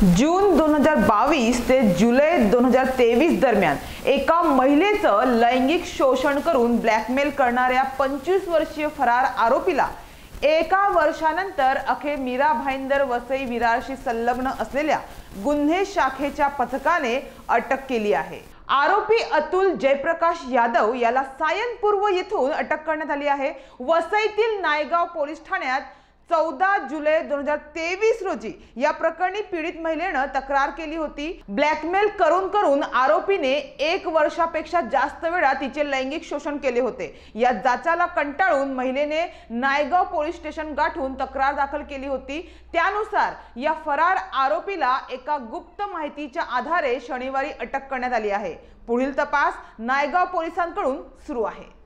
जून 2022 ते जुलै 2023 दरम्यान एका महिलेचं लैंगिक शोषण करून ब्लॅकमेल करणाऱ्या 25 वर्षीय फरार आरोपीला एका वर्षानंतर अखेर मीरा भाईंदर वसई विरारशी संलग्न असलेल्या गुन्हे शाखेच्या पथकाने अटक केली आहे। आरोपी अतुल जयप्रकाश यादव याला सायन पूर्व येथून अटक करण्यात आली आहे। वसईतील नायगाव पोलीस ठाण्यात 14 जुलै 2023 रोजी या प्रकरणी पीडित महिलेने तक्रार केली होती। ब्लॅकमेल करून आरोपीने 1 वर्षापेक्षा जास्त वेळा तिचे लैंगिक शोषण केले होते। या जाचाला कंटाळून महिलेने नायगाव पोलीस स्टेशन गाठून तक्रार दाखल केली होती। त्यानुसार या फरार आरोपीला एका गुप्त माहितीच्या आधारे शनिवारी अटक करण्यात आली आहे। पुढील तपास नायगाव पोलिसांकडून सुरू आहे।